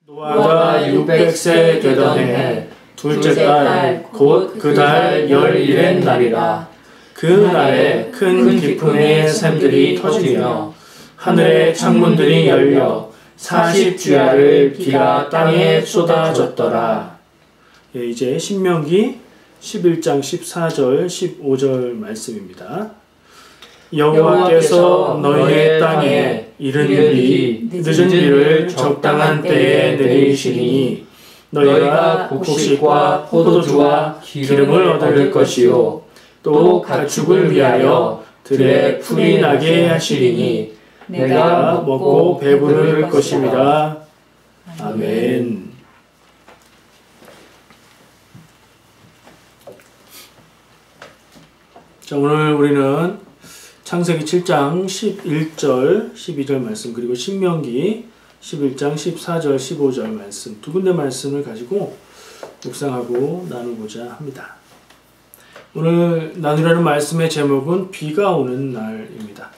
노아가 600세 되던 해 둘째 달 곧 그 달 11의 날이라. 그 날에 큰 기풍의 샘들이 터지며 하늘의 창문들이 열려 40주야를 비가 땅에 쏟아졌더라. 예, 이제 신명기 11장 14절 15절 말씀입니다. 여호와께서 너희의 땅에 이른 비, 늦은 비를 적당한 때에 내리시리니 너희가 곡식과 포도주와 기름을 얻을 것이요 또 가축을 위하여 들에 풀이 나게 하시리니 내가 먹고 배부를 것입니다. 아멘. 자, 오늘 우리는 창세기 7장 11절, 12절 말씀, 그리고 신명기 11장 14절, 15절 말씀, 두 군데 말씀을 가지고 묵상하고 나누고자 합니다. 오늘 나누려는 말씀의 제목은 비가 오는 날입니다.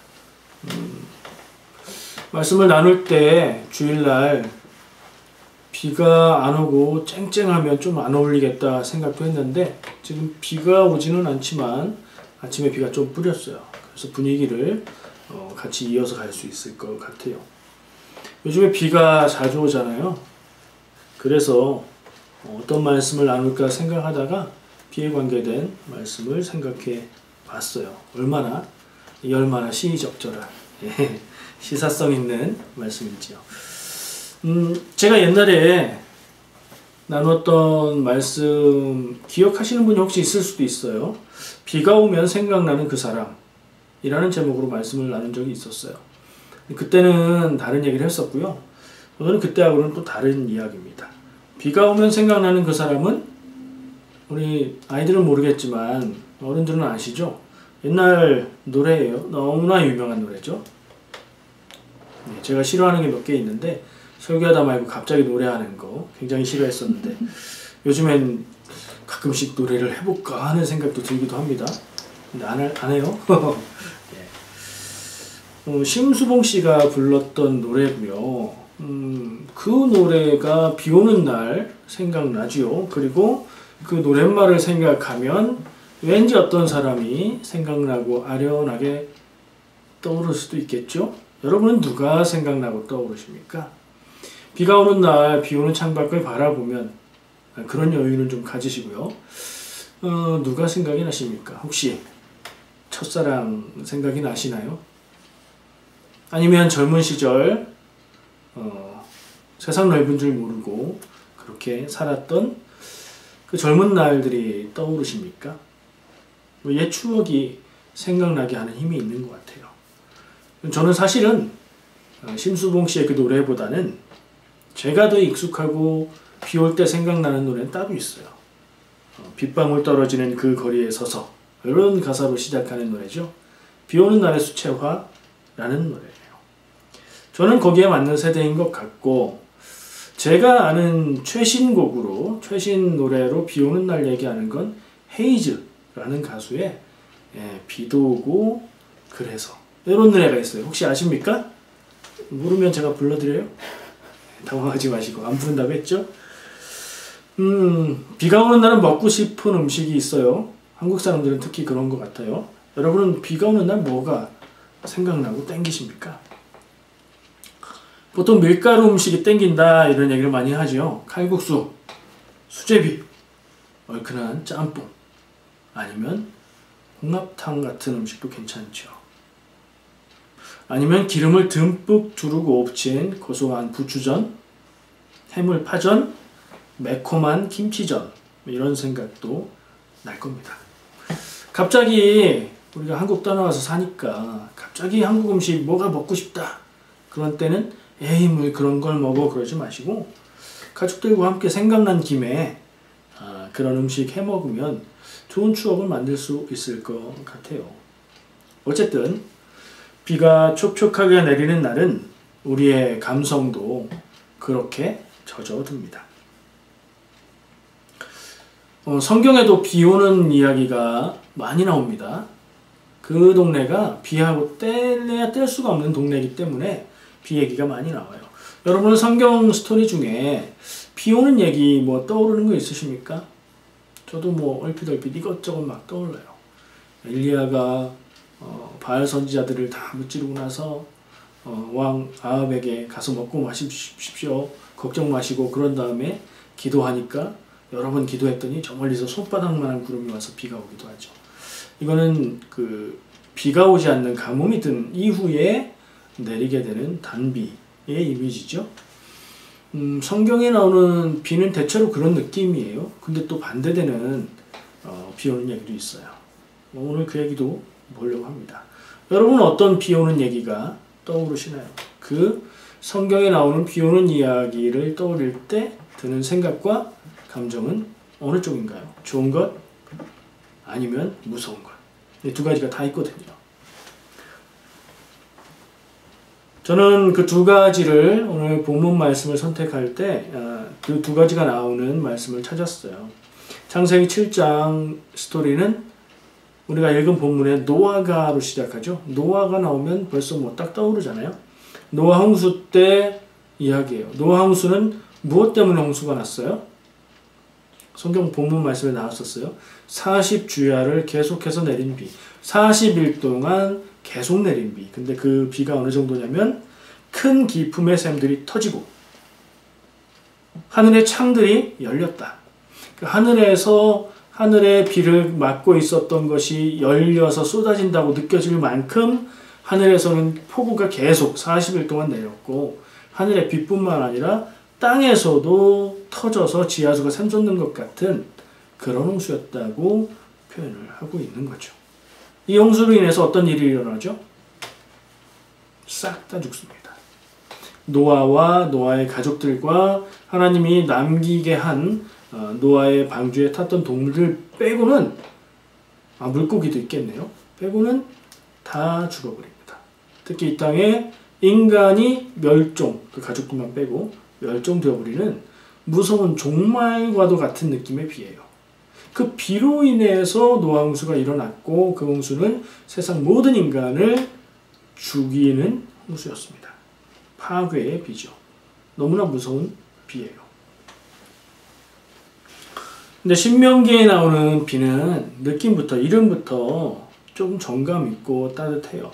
말씀을 나눌 때 주일날 비가 안 오고 쨍쨍하면 좀 안 어울리겠다 생각도 했는데 지금 비가 오지는 않지만 아침에 비가 좀 뿌렸어요. 그래서 분위기를 같이 이어서 갈 수 있을 것 같아요. 요즘에 비가 자주 오잖아요. 그래서 어떤 말씀을 나눌까 생각하다가 비에 관계된 말씀을 생각해 봤어요. 얼마나 시의적절한 시사성 있는 말씀이지요. 제가 옛날에 나눴던 말씀 기억하시는 분이 혹시 있을 수도 있어요. 비가 오면 생각나는 그 사람이라는 제목으로 말씀을 나눈 적이 있었어요. 그때는 다른 얘기를 했었고요. 오늘은 그때하고는 또 다른 이야기입니다. 비가 오면 생각나는 그 사람은 우리 아이들은 모르겠지만 어른들은 아시죠? 옛날 노래예요. 너무나 유명한 노래죠. 제가 싫어하는 게 몇 개 있는데 설교하다 말고 갑자기 노래하는 거 굉장히 싫어했었는데 요즘엔 가끔씩 노래를 해볼까 하는 생각도 들기도 합니다. 근데 안 해요. 심수봉 씨가 불렀던 노래고요. 그 노래가 비 오는 날 생각나지요. 그리고 그 노랫말을 생각하면 왠지 어떤 사람이 생각나고 아련하게 떠오를 수도 있겠죠. 여러분은 누가 생각나고 떠오르십니까? 비가 오는 날 비 오는 창밖을 바라보면 그런 여유는 좀 가지시고요. 누가 생각이 나십니까? 혹시 첫사랑 생각이 나시나요? 아니면 젊은 시절 세상 넓은 줄 모르고 그렇게 살았던 그 젊은 날들이 떠오르십니까? 옛 추억이 생각나게 하는 힘이 있는 것 같아요. 저는 사실은 심수봉 씨의 그 노래보다는 제가 더 익숙하고 비 올 때 생각나는 노래는 따로 있어요. 빗방울 떨어지는 그 거리에 서서, 이런 가사로 시작하는 노래죠. 비 오는 날의 수채화라는 노래예요. 저는 거기에 맞는 세대인 것 같고, 제가 아는 최신 노래로 비 오는 날 얘기하는 건 헤이즈라는 가수의 비도 오고 그래서, 이런 노래가 있어요. 혹시 아십니까? 모르면 제가 불러드려요? 당황하지 마시고. 안 부른다고 했죠? 비가 오는 날은 먹고 싶은 음식이 있어요. 한국 사람들은 특히 그런 것 같아요. 여러분은 비가 오는 날 뭐가 생각나고 땡기십니까? 보통 밀가루 음식이 땡긴다 이런 얘기를 많이 하죠. 칼국수, 수제비, 얼큰한 짬뽕, 아니면 홍합탕 같은 음식도 괜찮죠. 아니면 기름을 듬뿍 두르고 엎친 고소한 부추전, 해물파전, 매콤한 김치전, 이런 생각도 날 겁니다. 갑자기 우리가 한국 떠나와서 사니까 갑자기 한국 음식 뭐가 먹고 싶다 그런 때는 에이 뭐 그런 걸 먹어 그러지 마시고 가족들과 함께 생각난 김에 그런 음식 해 먹으면 좋은 추억을 만들 수 있을 것 같아요. 어쨌든 비가 촉촉하게 내리는 날은 우리의 감성도 그렇게 젖어듭니다. 성경에도 비 오는 이야기가 많이 나옵니다. 그 동네가 비하고 뗄래야 뗄 수가 없는 동네이기 때문에 비 얘기가 많이 나와요. 여러분 성경 스토리 중에 비 오는 얘기 뭐 떠오르는 거 있으십니까? 저도 뭐 얼핏 이것저것 막 떠올라요. 엘리야가 바알 선지자들을 다 무찌르고 나서 왕 아합에게 가서 먹고 마십시오. 걱정 마시고 그런 다음에 기도하니까 여러 번 기도했더니 저 멀리서 손바닥만한 구름이 와서 비가 오기도 하죠. 이거는 그 비가 오지 않는 가뭄이 든 이후에 내리게 되는 단비의 이미지죠. 성경에 나오는 비는 대체로 그런 느낌이에요. 근데 또 반대되는 비 오는 얘기도 있어요. 오늘 그 얘기도 보려고 합니다. 여러분은 어떤 비 오는 얘기가 떠오르시나요? 그 성경에 나오는 비 오는 이야기를 떠올릴 때 드는 생각과 감정은 어느 쪽인가요? 좋은 것? 아니면 무서운 것? 이 두 가지가 다 있거든요. 저는 그 두 가지를 오늘 본문 말씀을 선택할 때 그 두 가지가 나오는 말씀을 찾았어요. 창세기 7장 스토리는 우리가 읽은 본문에 노아가로 시작하죠. 노아가 나오면 벌써 뭐 딱 떠오르잖아요. 노아 홍수 때 이야기예요. 노아 홍수는 무엇 때문에 홍수가 났어요? 성경 본문 말씀에 나왔었어요. 40주야를 계속해서 내린 비. 40일 동안 계속 내린 비. 근데 그 비가 어느 정도냐면 큰 기품의 샘들이 터지고 하늘의 창들이 열렸다. 그 하늘의 비를 막고 있었던 것이 열려서 쏟아진다고 느껴질 만큼 하늘에서는 폭우가 계속 40일 동안 내렸고 하늘의 빛뿐만 아니라 땅에서도 터져서 지하수가 샘솟는 것 같은 그런 홍수였다고 표현을 하고 있는 거죠. 이 홍수로 인해서 어떤 일이 일어나죠? 싹 다 죽습니다. 노아와 노아의 가족들과 하나님이 남기게 한 노아의 방주에 탔던 동물들 빼고는 물고기도 있겠네요. 빼고는 다 죽어버립니다. 특히 이 땅에 인간이 멸종, 그 가족들만 빼고 멸종되어버리는 무서운 종말과도 같은 느낌의 비예요. 그 비로 인해서 노아 홍수가 일어났고 그 홍수는 세상 모든 인간을 죽이는 홍수였습니다. 파괴의 비죠. 너무나 무서운 비예요. 근데 신명기에 나오는 비는 느낌부터 이름부터 조금 정감 있고 따뜻해요.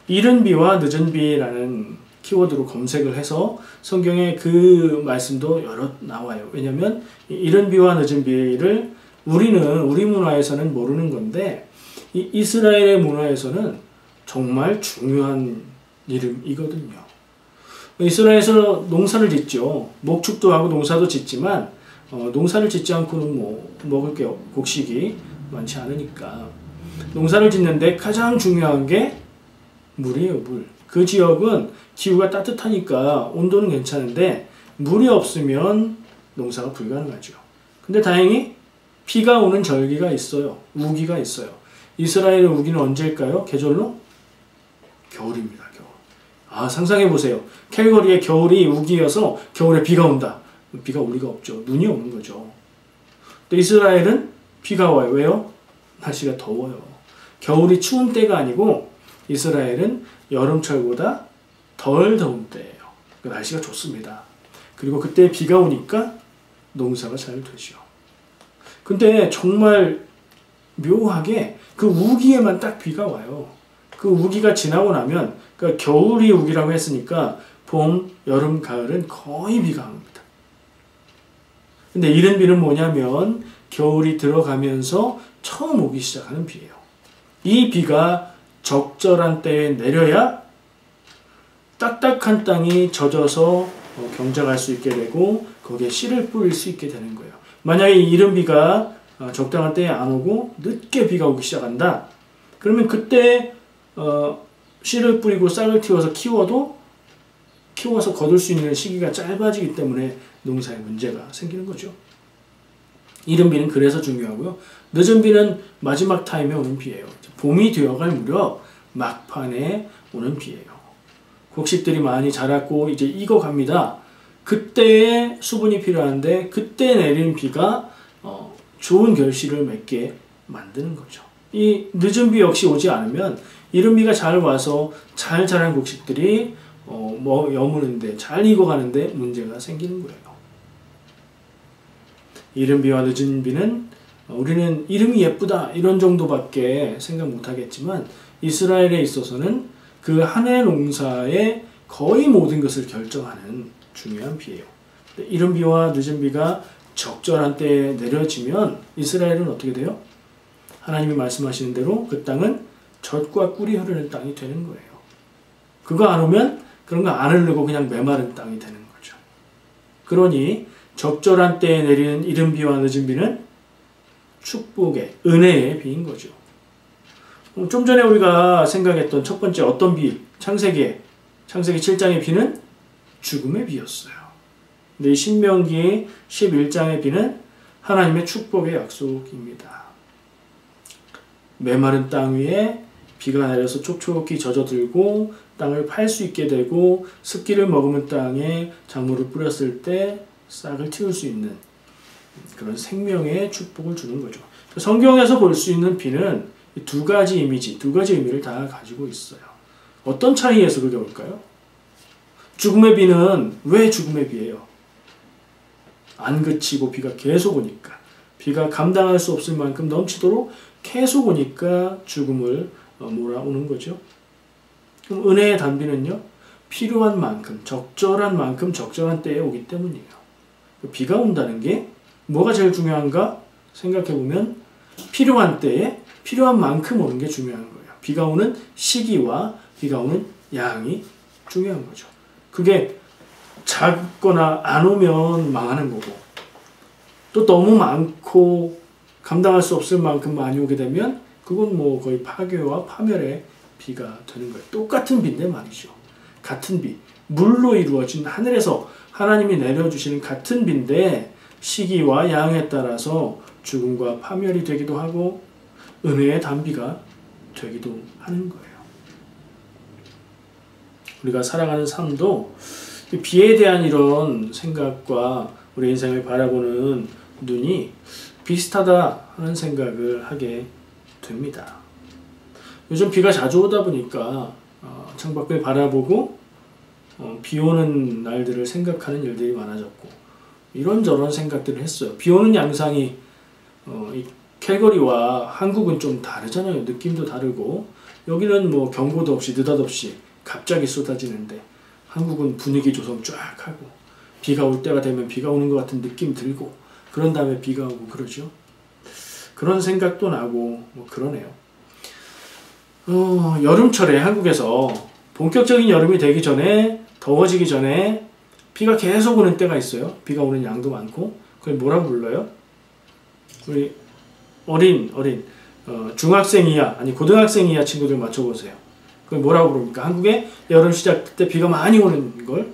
이른 비와 늦은 비라는 키워드로 검색을 해서 성경에 그 말씀도 여러 나와요. 왜냐하면 이른 비와 늦은 비를 우리 문화에서는 모르는 건데 이 이스라엘의 문화에서는 정말 중요한 이름이거든요. 이스라엘에서 농사를 짓죠. 목축도 하고 농사도 짓지만 농사를 짓지 않고는 뭐 먹을 게 곡식이 많지 않으니까 농사를 짓는데 가장 중요한 게 물이에요. 물. 그 지역은 기후가 따뜻하니까 온도는 괜찮은데 물이 없으면 농사가 불가능하죠. 근데 다행히 비가 오는 절기가 있어요. 우기가 있어요. 이스라엘의 우기는 언제일까요? 계절로? 겨울입니다. 겨울. 상상해보세요. 캘거리의 겨울이 우기여서 겨울에 비가 온다. 비가 올 리가 없죠. 눈이 오는 거죠. 또 이스라엘은 비가 와요. 왜요? 날씨가 더워요. 겨울이 추운 때가 아니고 이스라엘은 여름철보다 덜 더운 때예요. 날씨가 좋습니다. 그리고 그때 비가 오니까 농사가 잘 되죠. 근데 정말 묘하게 그 우기에만 딱 비가 와요. 그 우기가 지나고 나면 그러니까 겨울이 우기라고 했으니까 봄, 여름, 가을은 거의 비가 안 옵니다. 근데 이른 비는 뭐냐면 겨울이 들어가면서 처음 오기 시작하는 비예요. 이 비가 적절한 때에 내려야 딱딱한 땅이 젖어서 경작할 수 있게 되고 거기에 씨를 뿌릴 수 있게 되는 거예요. 만약에 이른 비가 적당한 때에 안 오고 늦게 비가 오기 시작한다. 그러면 그때 씨를 뿌리고 싹을 틔워서 키워서 거둘 수 있는 시기가 짧아지기 때문에 농사에 문제가 생기는 거죠. 이른 비는 그래서 중요하고요. 늦은 비는 마지막 타임에 오는 비예요. 봄이 되어갈 무렵 막판에 오는 비예요. 곡식들이 많이 자랐고 이제 익어갑니다. 그때에 수분이 필요한데 그때 내리는 비가 좋은 결실을 맺게 만드는 거죠. 이 늦은 비 역시 오지 않으면 이른 비가 잘 와서 잘 자란 곡식들이 뭐 여무는데 잘 익어가는데 문제가 생기는 거예요. 이른 비와 늦은 비는 우리는 이름이 예쁘다 이런 정도밖에 생각 못하겠지만 이스라엘에 있어서는 그 한 해 농사의 거의 모든 것을 결정하는 중요한 비예요. 이른 비와 늦은 비가 적절한 때에 내려지면 이스라엘은 어떻게 돼요? 하나님이 말씀하시는 대로 그 땅은 젖과 꿀이 흐르는 땅이 되는 거예요. 그거 안 오면 그런 거 안 흐르고 그냥 메마른 땅이 되는 거죠. 그러니 적절한 때에 내리는 이른 비와 늦은 비는 축복의, 은혜의 비인 거죠. 좀 전에 우리가 생각했던 첫 번째 어떤 비, 창세기 7장의 비는 죽음의 비였어요. 근데 신명기 11장의 비는 하나님의 축복의 약속입니다. 메마른 땅 위에 비가 내려서 촉촉히 젖어들고 땅을 팔 수 있게 되고 습기를 머금은 땅에 작물을 뿌렸을 때 싹을 틔울 수 있는 그런 생명의 축복을 주는 거죠. 성경에서 볼 수 있는 비는 두 가지 이미지, 두 가지 의미를 다 가지고 있어요. 어떤 차이에서 그게 올까요? 죽음의 비는 왜 죽음의 비예요? 안 그치고 비가 계속 오니까, 비가 감당할 수 없을 만큼 넘치도록 계속 오니까 죽음을 몰아오는 거죠. 그럼 은혜의 단비는요, 필요한 만큼, 적절한 때에 오기 때문이에요. 비가 온다는 게 뭐가 제일 중요한가 생각해보면 필요한 때에 필요한 만큼 오는 게 중요한 거예요. 비가 오는 시기와 비가 오는 양이 중요한 거죠. 그게 작거나 안 오면 망하는 거고, 또 너무 많고 감당할 수 없을 만큼 많이 오게 되면 그건 뭐 거의 파괴와 파멸의 비가 되는 거예요. 똑같은 비인데 말이죠. 같은 비, 물로 이루어진 하늘에서 하나님이 내려주시는 같은 비인데 시기와 양에 따라서 죽음과 파멸이 되기도 하고 은혜의 단비가 되기도 하는 거예요. 우리가 살아가는 삶도 비에 대한 이런 생각과 우리 인생을 바라보는 눈이 비슷하다 하는 생각을 하게 됩니다. 요즘 비가 자주 오다 보니까 창밖을 바라보고 비 오는 날들을 생각하는 일들이 많아졌고 이런저런 생각들을 했어요. 비 오는 양상이 이 캘거리와 한국은 좀 다르잖아요. 느낌도 다르고 여기는 뭐 경고도 없이 느닷없이 갑자기 쏟아지는데 한국은 분위기 조성 쫙 하고 비가 올 때가 되면 비가 오는 것 같은 느낌 들고 그런 다음에 비가 오고 그러죠. 그런 생각도 나고 뭐 그러네요. 여름철에 한국에서 본격적인 여름이 되기 전에 더워지기 전에 비가 계속 오는 때가 있어요. 비가 오는 양도 많고 그걸 뭐라고 불러요? 우리 어린 중학생 이하 아니 고등학생 이하 친구들 맞춰보세요. 그걸 뭐라고 부릅니까? 한국에 여름 시작 때 비가 많이 오는 걸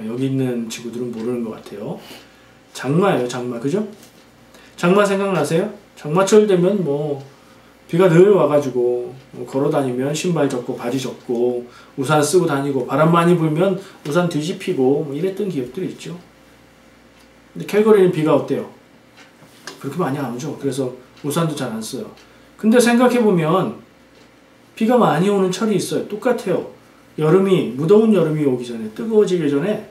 여기 있는 친구들은 모르는 것 같아요. 장마예요. 장마. 그죠? 장마 생각나세요? 장마철 되면 뭐 비가 늘 와가지고 걸어 다니면 신발 젖고 바지 젖고 우산 쓰고 다니고 바람 많이 불면 우산 뒤집히고 뭐 이랬던 기억들이 있죠. 근데 캘거리는 비가 어때요? 그렇게 많이 안 오죠. 그래서 우산도 잘 안 써요. 근데 생각해보면 비가 많이 오는 철이 있어요. 똑같아요. 무더운 여름이 오기 전에 뜨거워지기 전에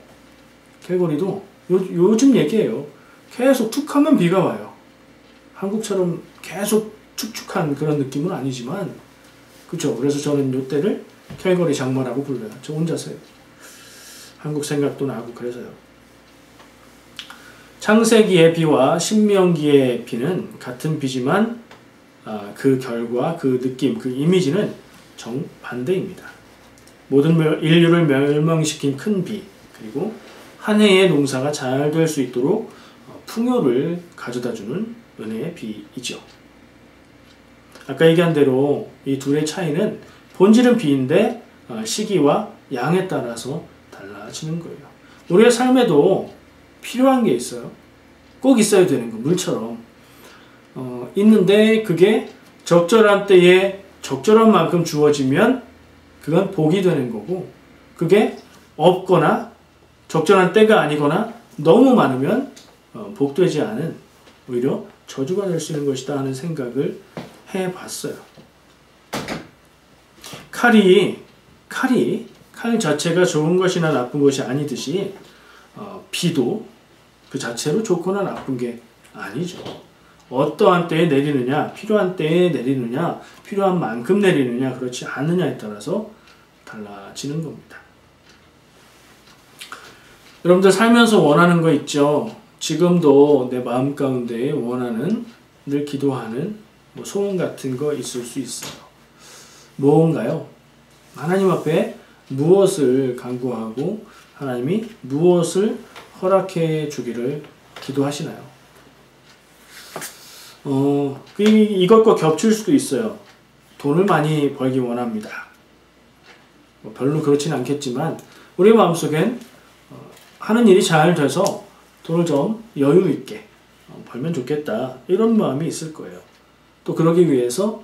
캘거리도 요즘 얘기예요. 계속 툭 하면 비가 와요. 한국처럼 계속 축축한 그런 느낌은 아니지만 그렇죠. 그래서 저는 요때를 캘거리 장마라고 불러요. 저 혼자서요. 한국 생각도 나고 그래서요. 창세기의 비와 신명기의 비는 같은 비지만 그 결과, 그 느낌, 그 이미지는 정반대입니다. 모든 인류를 멸망시킨 큰 비, 그리고 한 해의 농사가 잘 될 수 있도록 풍요를 가져다주는 은혜의 비이죠. 아까 얘기한 대로 이 둘의 차이는 본질은 비인데 시기와 양에 따라서 달라지는 거예요. 우리의 삶에도 필요한 게 있어요. 꼭 있어야 되는 거, 물처럼. 있는데 그게 적절한 때에 적절한 만큼 주어지면 그건 복이 되는 거고 그게 없거나 적절한 때가 아니거나 너무 많으면 복되지 않은 오히려 저주가 될 수 있는 것이다 하는 생각을 해봤어요. 칼이 칼 자체가 좋은 것이나 나쁜 것이 아니듯이 비도 그 자체로 좋거나 나쁜 게 아니죠. 어떠한 때에 내리느냐, 필요한 때에 내리느냐, 필요한 만큼 내리느냐, 그렇지 않느냐에 따라서 달라지는 겁니다. 여러분들 살면서 원하는 거 있죠? 지금도 내 마음 가운데 원하는, 늘 기도하는 소원 같은 거 있을 수 있어요. 뭔가요? 하나님 앞에 무엇을 간구하고 하나님이 무엇을 허락해 주기를 기도하시나요? 이것과 겹칠 수도 있어요. 돈을 많이 벌기 원합니다. 별로 그렇진 않겠지만 우리 마음속엔 하는 일이 잘 돼서 돈을 좀 여유 있게 벌면 좋겠다, 이런 마음이 있을 거예요. 또 그러기 위해서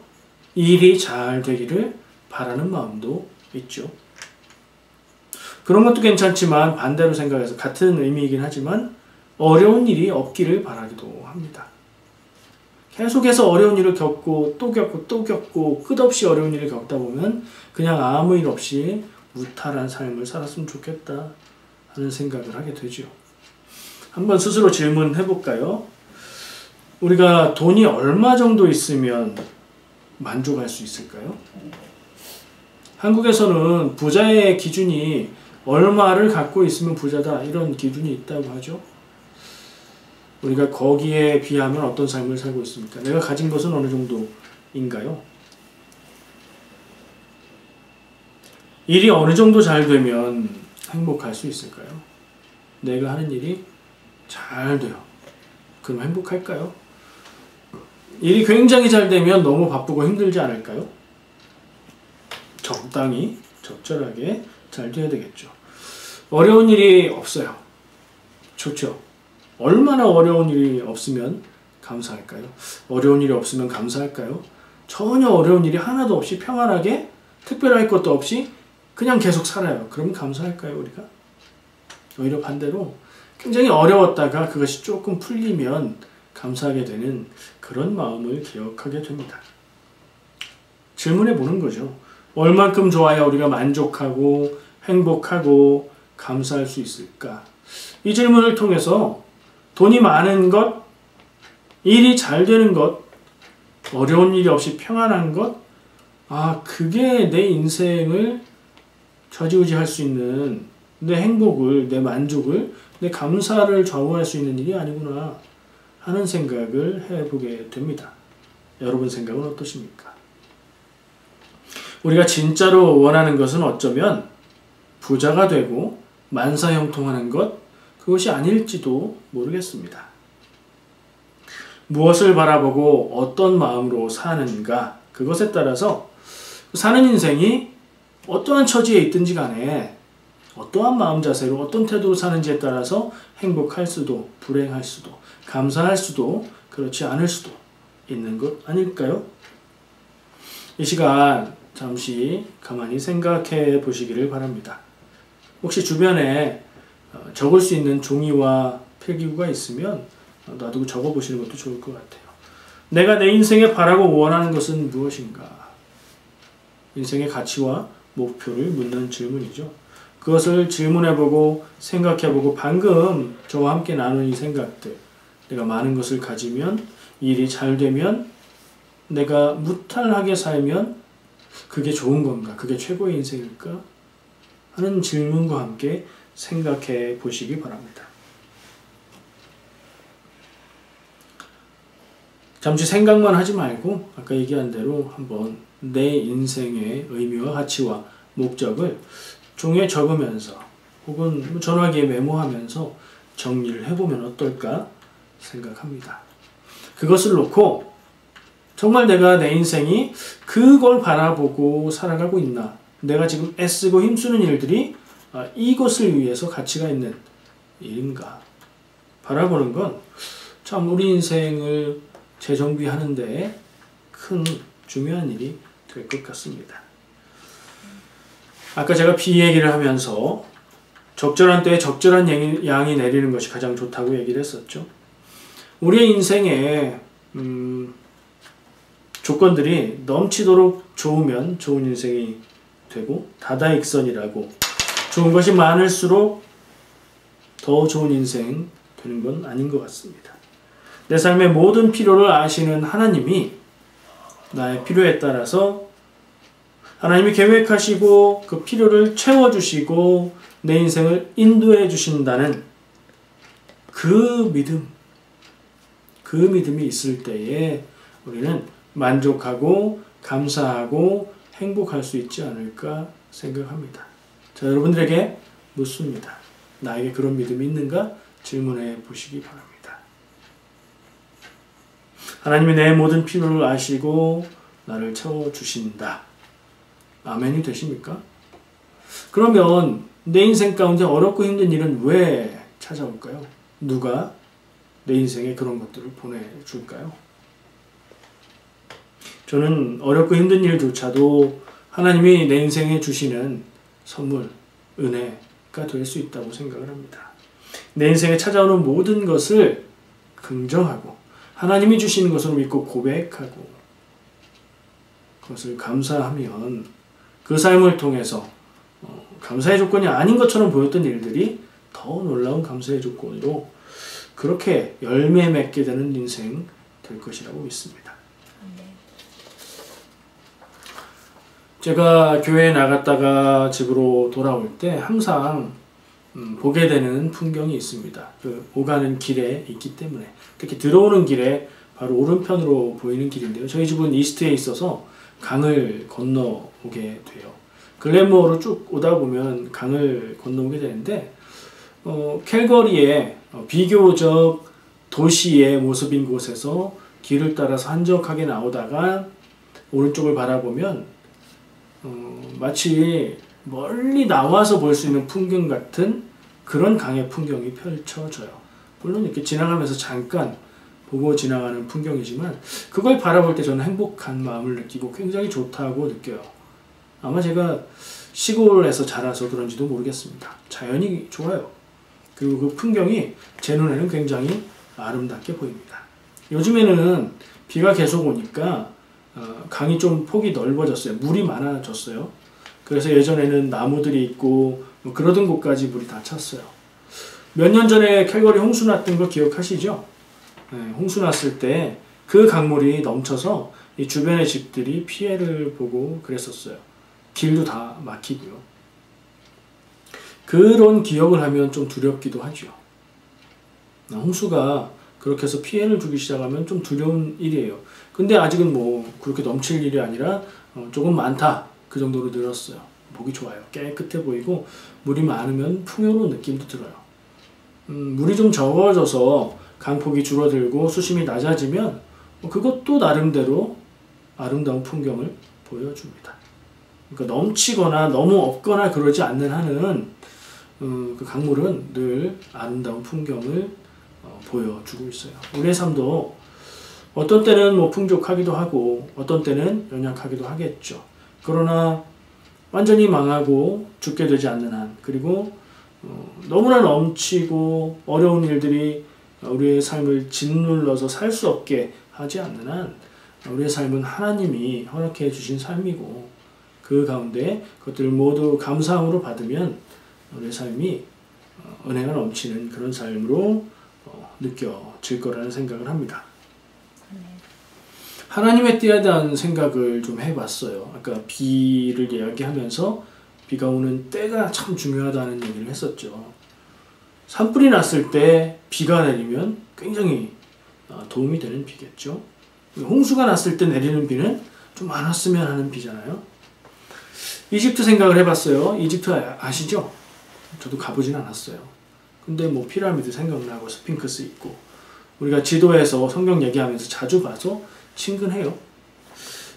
일이 잘 되기를 바라는 마음도 있죠. 그런 것도 괜찮지만 반대로 생각해서 같은 의미이긴 하지만 어려운 일이 없기를 바라기도 합니다. 계속해서 어려운 일을 겪고 또 겪고 또 겪고 끝없이 어려운 일을 겪다 보면 그냥 아무 일 없이 무탈한 삶을 살았으면 좋겠다 하는 생각을 하게 되죠. 한번 스스로 질문해 볼까요? 우리가 돈이 얼마 정도 있으면 만족할 수 있을까요? 한국에서는 부자의 기준이 얼마를 갖고 있으면 부자다, 이런 기준이 있다고 하죠. 우리가 거기에 비하면 어떤 삶을 살고 있습니까? 내가 가진 것은 어느 정도인가요? 일이 어느 정도 잘 되면 행복할 수 있을까요? 내가 하는 일이 잘 돼요. 그럼 행복할까요? 일이 굉장히 잘 되면 너무 바쁘고 힘들지 않을까요? 적당히, 적절하게 잘 돼야 되겠죠. 어려운 일이 없어요. 좋죠. 얼마나 어려운 일이 없으면 감사할까요? 어려운 일이 없으면 감사할까요? 전혀 어려운 일이 하나도 없이 평안하게, 특별할 것도 없이 그냥 계속 살아요. 그러면 감사할까요, 우리가? 오히려 반대로 굉장히 어려웠다가 그것이 조금 풀리면 감사하게 되는 그런 마음을 기억하게 됩니다. 질문해 보는 거죠. 얼만큼 좋아야 우리가 만족하고 행복하고 감사할 수 있을까? 이 질문을 통해서 돈이 많은 것, 일이 잘 되는 것, 어려운 일이 없이 평안한 것, 그게 내 인생을 좌지우지할 수 있는, 내 행복을, 내 만족을, 내 감사를 좌우할 수 있는 일이 아니구나 하는 생각을 해보게 됩니다. 여러분 생각은 어떠십니까? 우리가 진짜로 원하는 것은 어쩌면 부자가 되고 만사형통하는 것, 그것이 아닐지도 모르겠습니다. 무엇을 바라보고 어떤 마음으로 사는가, 그것에 따라서 사는 인생이 어떠한 처지에 있든지 간에 어떠한 마음 자세로 어떤 태도로 사는지에 따라서 행복할 수도 불행할 수도 감사할 수도 그렇지 않을 수도 있는 것 아닐까요? 이 시간 잠시 가만히 생각해 보시기를 바랍니다. 혹시 주변에 적을 수 있는 종이와 필기구가 있으면 놔두고 적어보시는 것도 좋을 것 같아요. 내가 내 인생에 바라고 원하는 것은 무엇인가? 인생의 가치와 목표를 묻는 질문이죠. 그것을 질문해보고 생각해보고 방금 저와 함께 나눈 이 생각들, 내가 많은 것을 가지면, 일이 잘 되면, 내가 무탈하게 살면 그게 좋은 건가? 그게 최고의 인생일까? 하는 질문과 함께 생각해 보시기 바랍니다. 잠시 생각만 하지 말고 아까 얘기한 대로 한번 내 인생의 의미와 가치와 목적을 종이에 적으면서 혹은 전화기에 메모하면서 정리를 해보면 어떨까 생각합니다. 그것을 놓고 정말 내가 내 인생이 그걸 바라보고 살아가고 있나, 내가 지금 애쓰고 힘쓰는 일들이 이것을 위해서 가치가 있는 일인가 바라보는 건 참 우리 인생을 재정비하는 데 큰 중요한 일이 될 것 같습니다. 아까 제가 비 얘기를 하면서 적절한 때에 적절한 양이 내리는 것이 가장 좋다고 얘기를 했었죠. 우리의 인생에 조건들이 넘치도록 좋으면 좋은 인생이 되고 다다익선이라고 좋은 것이 많을수록 더 좋은 인생 되는 건 아닌 것 같습니다. 내 삶의 모든 필요를 아시는 하나님이 나의 필요에 따라서 하나님이 계획하시고 그 필요를 채워주시고 내 인생을 인도해 주신다는 그 믿음이 있을 때에 우리는 만족하고 감사하고 행복할 수 있지 않을까 생각합니다. 자, 여러분들에게 묻습니다. 나에게 그런 믿음이 있는가? 질문해 보시기 바랍니다. 하나님이 내 모든 필요를 아시고 나를 채워주신다. 아멘이 되십니까? 그러면 내 인생 가운데 어렵고 힘든 일은 왜 찾아올까요? 누가 내 인생에 그런 것들을 보내줄까요? 저는 어렵고 힘든 일조차도 하나님이 내 인생에 주시는 선물, 은혜가 될 수 있다고 생각을 합니다. 내 인생에 찾아오는 모든 것을 긍정하고 하나님이 주시는 것으로 믿고 고백하고 그것을 감사하면 그 삶을 통해서 감사의 조건이 아닌 것처럼 보였던 일들이 더 놀라운 감사의 조건으로 그렇게 열매 맺게 되는 인생 될 것이라고 믿습니다. 제가 교회에 나갔다가 집으로 돌아올 때 항상 보게 되는 풍경이 있습니다. 그 오가는 길에 있기 때문에 특히 들어오는 길에 바로 오른편으로 보이는 길인데요. 저희 집은 이스트에 있어서 강을 건너오게 돼요. 글렌모어로 쭉 오다 보면 강을 건너오게 되는데 캘거리에 비교적 도시의 모습인 곳에서 길을 따라서 한적하게 나오다가 오른쪽을 바라보면 마치 멀리 나와서 볼 수 있는 풍경 같은 그런 강의 풍경이 펼쳐져요. 물론 이렇게 지나가면서 잠깐 보고 지나가는 풍경이지만 그걸 바라볼 때 저는 행복한 마음을 느끼고 굉장히 좋다고 느껴요. 아마 제가 시골에서 자라서 그런지도 모르겠습니다. 자연이 좋아요. 그리고 그 풍경이 제 눈에는 굉장히 아름답게 보입니다. 요즘에는 비가 계속 오니까 강이 좀 폭이 넓어졌어요. 물이 많아졌어요. 그래서 예전에는 나무들이 있고 뭐 그러던 곳까지 물이 다 찼어요. 몇 년 전에 캘거리 홍수 났던 거 기억하시죠? 네, 홍수 났을 때 그 강물이 넘쳐서 이 주변의 집들이 피해를 보고 그랬었어요. 길도 다 막히고요. 그런 기억을 하면 좀 두렵기도 하죠. 홍수가 그렇게 해서 피해를 주기 시작하면 좀 두려운 일이에요. 근데 아직은 뭐 그렇게 넘칠 일이 아니라 조금 많다. 그 정도로 늘었어요. 보기 좋아요. 깨끗해 보이고 물이 많으면 풍요로운 느낌도 들어요. 물이 좀 적어져서 강폭이 줄어들고 수심이 낮아지면 그것도 나름대로 아름다운 풍경을 보여줍니다. 그러니까 넘치거나 너무 없거나 그러지 않는 한은 그 강물은 늘 아름다운 풍경을 보여주고 있어요. 우리의 삶도 어떤 때는 뭐 풍족하기도 하고 어떤 때는 연약하기도 하겠죠. 그러나 완전히 망하고 죽게 되지 않는 한 그리고 너무나 넘치고 어려운 일들이 우리의 삶을 짓눌러서 살 수 없게 하지 않는 한 우리의 삶은 하나님이 허락해 주신 삶이고 그 가운데 그것들을 모두 감사함으로 받으면 우리의 삶이 은혜가 넘치는 그런 삶으로 느껴질 거라는 생각을 합니다. 하나님의 때에 대한 생각을 좀 해봤어요. 아까 비를 이야기하면서 비가 오는 때가 참 중요하다는 얘기를 했었죠. 산불이 났을 때 비가 내리면 굉장히 도움이 되는 비겠죠. 홍수가 났을 때 내리는 비는 좀 많았으면 하는 비잖아요. 이집트 생각을 해봤어요. 이집트 아시죠? 저도 가보진 않았어요. 근데 뭐 피라미드 생각나고 스핑크스 있고 우리가 지도에서 성경 얘기하면서 자주 봐서 친근해요.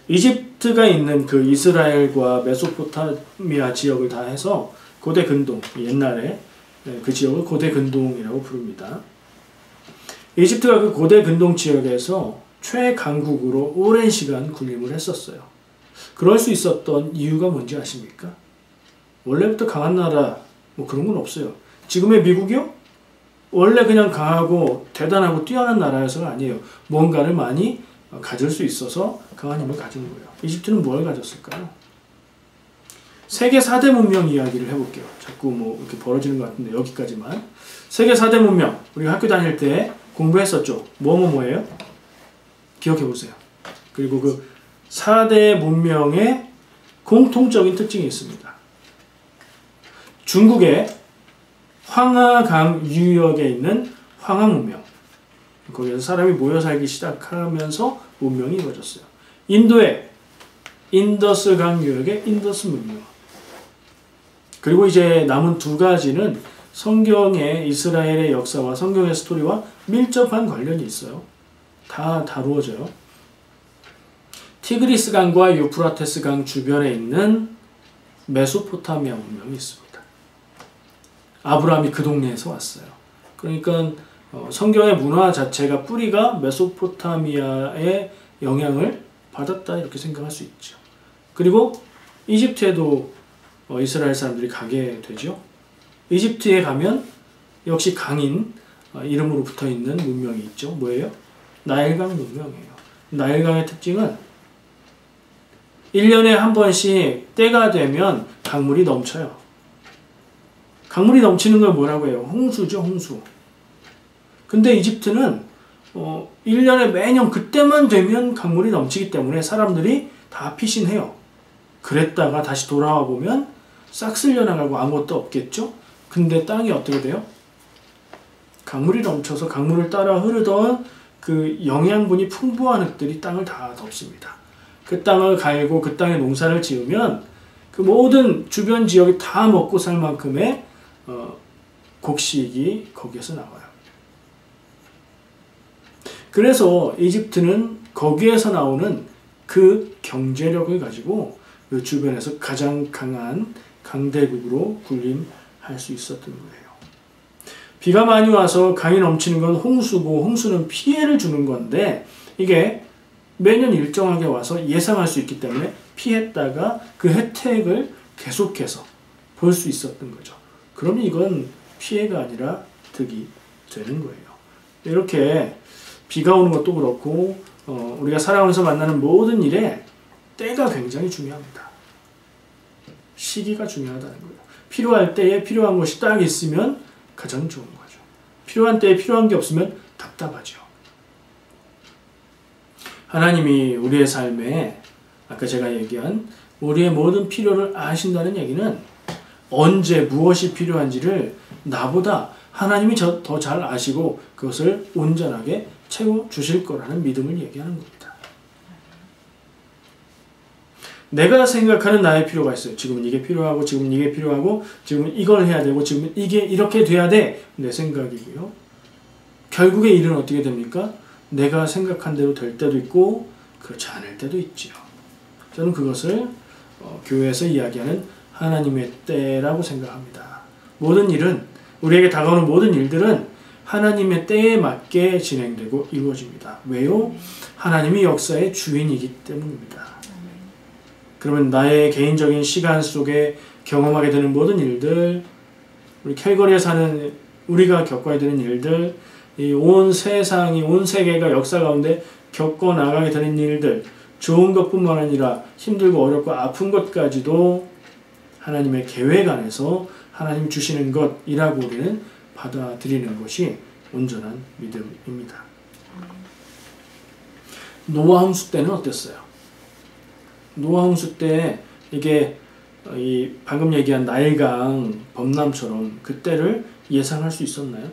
이집트가 있는 그 이스라엘과 메소포타미아 지역을 다 해서 고대 근동, 옛날에 그 지역을 고대 근동이라고 부릅니다. 이집트가 그 고대 근동 지역에서 최강국으로 오랜 시간 군림을 했었어요. 그럴 수 있었던 이유가 뭔지 아십니까? 원래부터 강한 나라 뭐 그런 건 없어요. 지금의 미국이요? 원래 그냥 강하고 대단하고 뛰어난 나라여서가 아니에요. 뭔가를 많이 가질 수 있어서 강한 힘을 가진 거예요. 이집트는 뭘 가졌을까요? 세계 4대 문명 이야기를 해볼게요. 자꾸 뭐 이렇게 벌어지는 것 같은데 여기까지만. 세계 4대 문명, 우리가 학교 다닐 때 공부했었죠. 뭐예요? 기억해 보세요. 그리고 그 4대 문명의 공통적인 특징이 있습니다. 중국의 황하강 유역에 있는 황하 문명. 거기에서 사람이 모여 살기 시작하면서 문명이 이루어졌어요. 인도의 인더스강 유역의 인더스 문명. 그리고 이제 남은 두 가지는 성경의 이스라엘의 역사와 성경의 스토리와 밀접한 관련이 있어요. 다 다루어져요. 티그리스 강과 유프라테스 강 주변에 있는 메소포타미아 문명이 있습니다. 아브라함이 그 동네에서 왔어요. 그러니까 성경의 문화 자체가 뿌리가 메소포타미아의 영향을 받았다 이렇게 생각할 수 있죠. 그리고 이집트에도 이스라엘 사람들이 가게 되죠. 이집트에 가면 역시 강인 이름으로 붙어있는 문명이 있죠. 뭐예요? 나일강 문명이에요. 나일강의 특징은 1년에 한 번씩 때가 되면 강물이 넘쳐요. 강물이 넘치는 걸 뭐라고 해요? 홍수죠, 홍수. 근데 이집트는 1년에 매년 그때만 되면 강물이 넘치기 때문에 사람들이 다 피신해요. 그랬다가 다시 돌아와 보면 싹 쓸려나가고 아무것도 없겠죠? 근데 땅이 어떻게 돼요? 강물이 넘쳐서 강물을 따라 흐르던 그 영양분이 풍부한 흙들이 땅을 다 덮습니다. 그 땅을 갈고 그 땅에 농사를 지으면 그 모든 주변 지역이 다 먹고 살 만큼의 곡식이 거기에서 나와요. 그래서 이집트는 거기에서 나오는 그 경제력을 가지고 그 주변에서 가장 강한 강대국으로 군림할 수 있었던 거예요. 비가 많이 와서 강이 넘치는 건 홍수고 홍수는 피해를 주는 건데 이게 매년 일정하게 와서 예상할 수 있기 때문에 피했다가 그 혜택을 계속해서 볼 수 있었던 거죠. 그러면 이건 피해가 아니라 득이 되는 거예요. 이렇게 비가 오는 것도 그렇고 우리가 살아가면서 만나는 모든 일에 때가 굉장히 중요합니다. 시기가 중요하다는 거예요. 필요할 때에 필요한 것이 딱 있으면 가장 좋은 거죠. 필요한 때에 필요한 게 없으면 답답하죠. 하나님이 우리의 삶에 아까 제가 얘기한 우리의 모든 필요를 아신다는 얘기는 언제 무엇이 필요한지를 나보다 하나님이 더 잘 아시고 그것을 온전하게 채워주실 거라는 믿음을 얘기하는 겁니다. 내가 생각하는 나의 필요가 있어요. 지금은 이게 필요하고 지금은 이게 필요하고 지금은 이걸 해야 되고 지금은 이게 이렇게 돼야 돼. 내 생각이고요. 결국에 일은 어떻게 됩니까? 내가 생각한 대로 될 때도 있고 그렇지 않을 때도 있지요. 저는 그것을 교회에서 이야기하는 하나님의 때라고 생각합니다. 모든 일은 우리에게 다가오는 모든 일들은 하나님의 때에 맞게 진행되고 이루어집니다. 왜요? 하나님이 역사의 주인이기 때문입니다. 그러면 나의 개인적인 시간 속에 경험하게 되는 모든 일들, 우리 캘거리에 사는 우리가 겪어야 되는 일들, 이 온 세상이 온 세계가 역사 가운데 겪어 나가게 되는 일들, 좋은 것뿐만 아니라 힘들고 어렵고 아픈 것까지도 하나님의 계획 안에서 하나님 주시는 것이라고 우리는 받아들이는 것이 온전한 믿음입니다. 노아 홍수 때는 어땠어요? 노아 홍수 때 이게 이 방금 얘기한 나일강 범람처럼 그때를 예상할 수 있었나요?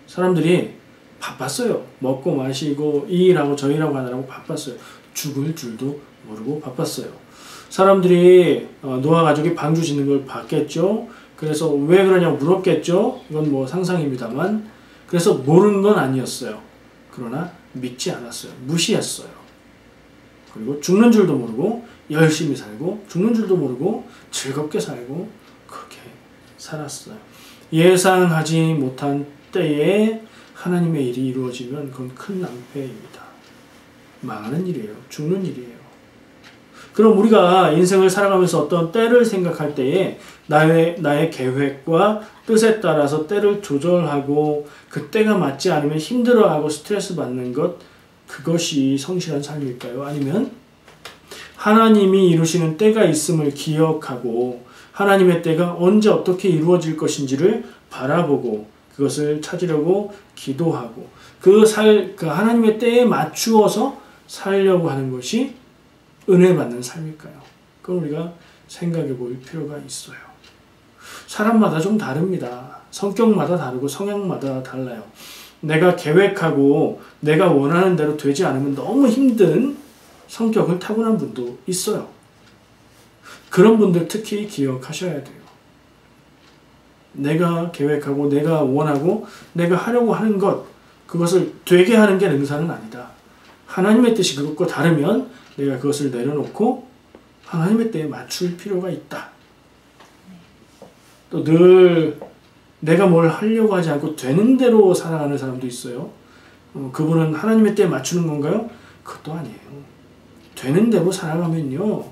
사람들이 바빴어요. 먹고 마시고 이 일하고 저 일하고 하느라고 바빴어요. 죽을 줄도 모르고 바빴어요. 사람들이 노아 가족이 방주 짓는 걸 봤겠죠. 그래서 왜 그러냐고 물었겠죠. 이건 뭐 상상입니다만 그래서 모르는 건 아니었어요. 그러나 믿지 않았어요. 무시했어요. 그리고 죽는 줄도 모르고 열심히 살고 죽는 줄도 모르고 즐겁게 살고 그렇게 살았어요. 예상하지 못한 때에 하나님의 일이 이루어지면 그건 큰 낭패입니다. 망하는 일이에요. 죽는 일이에요. 그럼 우리가 인생을 살아가면서 어떤 때를 생각할 때에 나의 계획과 뜻에 따라서 때를 조절하고 그 때가 맞지 않으면 힘들어하고 스트레스 받는 것 그것이 성실한 삶일까요? 아니면 하나님이 이루시는 때가 있음을 기억하고 하나님의 때가 언제 어떻게 이루어질 것인지를 바라보고 그것을 찾으려고 기도하고 그 하나님의 때에 맞추어서 살려고 하는 것이 은혜 받는 삶일까요? 그걸 우리가 생각해 볼 필요가 있어요. 사람마다 좀 다릅니다. 성격마다 다르고 성향마다 달라요. 내가 계획하고 내가 원하는 대로 되지 않으면 너무 힘든 성격을 타고난 분도 있어요. 그런 분들 특히 기억하셔야 돼요. 내가 계획하고 내가 원하고 내가 하려고 하는 것, 그것을 되게 하는 게 능사는 아니다. 하나님의 뜻이 그것과 다르면 내가 그것을 내려놓고 하나님의 때에 맞출 필요가 있다. 또 늘 내가 뭘 하려고 하지 않고 되는 대로 살아가는 사람도 있어요. 그분은 하나님의 때에 맞추는 건가요? 그것도 아니에요. 되는 대로 살아가면요,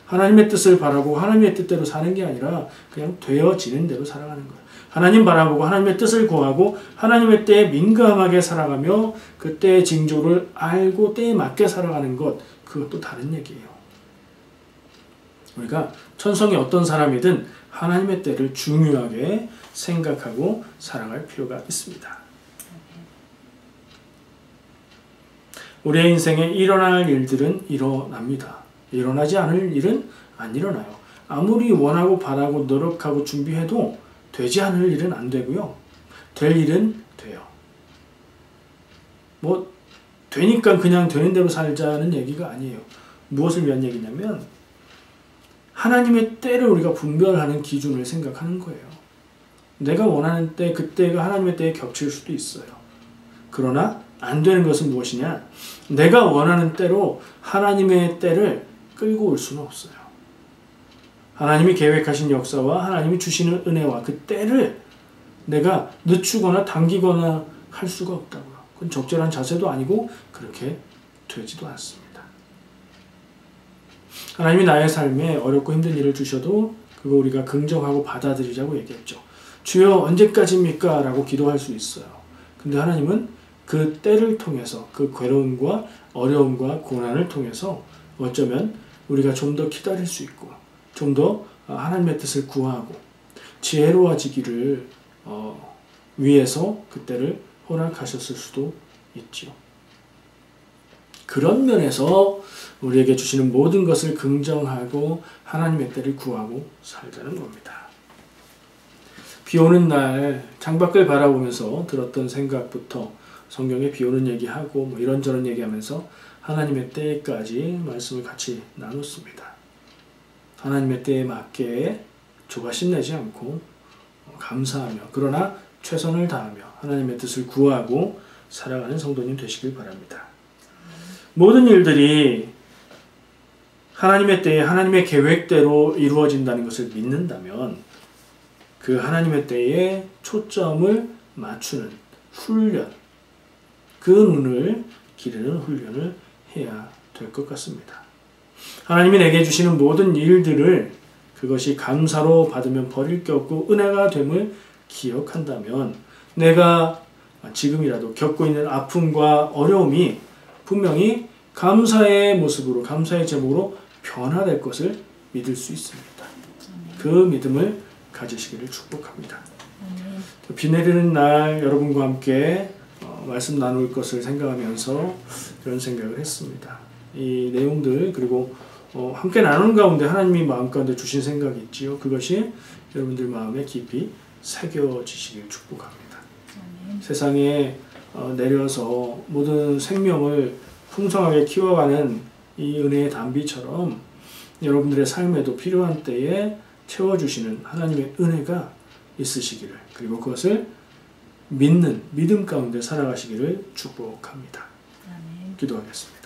하나님의 뜻을 바라고 하나님의 뜻대로 사는 게 아니라 그냥 되어지는 대로 살아가는 거예요. 하나님 바라보고 하나님의 뜻을 구하고 하나님의 때에 민감하게 살아가며 그 때의 징조를 알고 때에 맞게 살아가는 것, 그것도 다른 얘기예요. 우리가 천성이 어떤 사람이든 하나님의 때를 중요하게 생각하고 살아갈 필요가 있습니다. 우리의 인생에 일어날 일들은 일어납니다. 일어나지 않을 일은 안 일어나요. 아무리 원하고 바라고 노력하고 준비해도 되지 않을 일은 안 되고요. 될 일은 돼요. 되니까 그냥 되는 대로 살자는 얘기가 아니에요. 무엇을 위한 얘기냐면 하나님의 때를 우리가 분별하는 기준을 생각하는 거예요. 내가 원하는 때, 그때가 하나님의 때에 겹칠 수도 있어요. 그러나 안 되는 것은 무엇이냐? 내가 원하는 때로 하나님의 때를 끌고 올 수는 없어요. 하나님이 계획하신 역사와 하나님이 주시는 은혜와 그 때를 내가 늦추거나 당기거나 할 수가 없다고요. 그건 적절한 자세도 아니고 그렇게 되지도 않습니다. 하나님이 나의 삶에 어렵고 힘든 일을 주셔도 그거 우리가 긍정하고 받아들이자고 얘기했죠. 주여 언제까지입니까? 라고 기도할 수 있어요. 근데 하나님은 그 때를 통해서 그 괴로움과 어려움과 고난을 통해서 어쩌면 우리가 좀 더 기다릴 수 있고 좀 더 하나님의 뜻을 구하고 지혜로워지기를 위해서 그때를 허락하셨을 수도 있지요. 그런 면에서 우리에게 주시는 모든 것을 긍정하고 하나님의 때를 구하고 살자는 겁니다. 비 오는 날 창밖을 바라보면서 들었던 생각부터 성경에 비 오는 얘기하고 이런저런 얘기하면서 하나님의 때까지 말씀을 같이 나눴습니다. 하나님의 때에 맞게 조바심 내지 않고 감사하며 그러나 최선을 다하며 하나님의 뜻을 구하고 살아가는 성도님 되시길 바랍니다. 모든 일들이 하나님의 때에 하나님의 계획대로 이루어진다는 것을 믿는다면 그 하나님의 때에 초점을 맞추는 훈련, 그 눈을 기르는 훈련을 해야 될 것 같습니다. 하나님이 내게 주시는 모든 일들을 그것이 감사로 받으면 버릴 게 없고 은혜가 됨을 기억한다면 내가 지금이라도 겪고 있는 아픔과 어려움이 분명히 감사의 모습으로 감사의 제목으로 변화될 것을 믿을 수 있습니다. 그 믿음을 가지시기를 축복합니다. 비 내리는 날 여러분과 함께 말씀 나눌 것을 생각하면서 그런 생각을 했습니다. 이 내용들 그리고 함께 나누는 가운데 하나님이 마음 가운데 주신 생각이 있지요. 그것이 여러분들 마음에 깊이 새겨지시길 축복합니다. 세상에 내려서 모든 생명을 풍성하게 키워가는 이 은혜의 담비처럼 여러분들의 삶에도 필요한 때에 채워주시는 하나님의 은혜가 있으시기를 그리고 그것을 믿는 믿음 가운데 살아가시기를 축복합니다. 기도하겠습니다.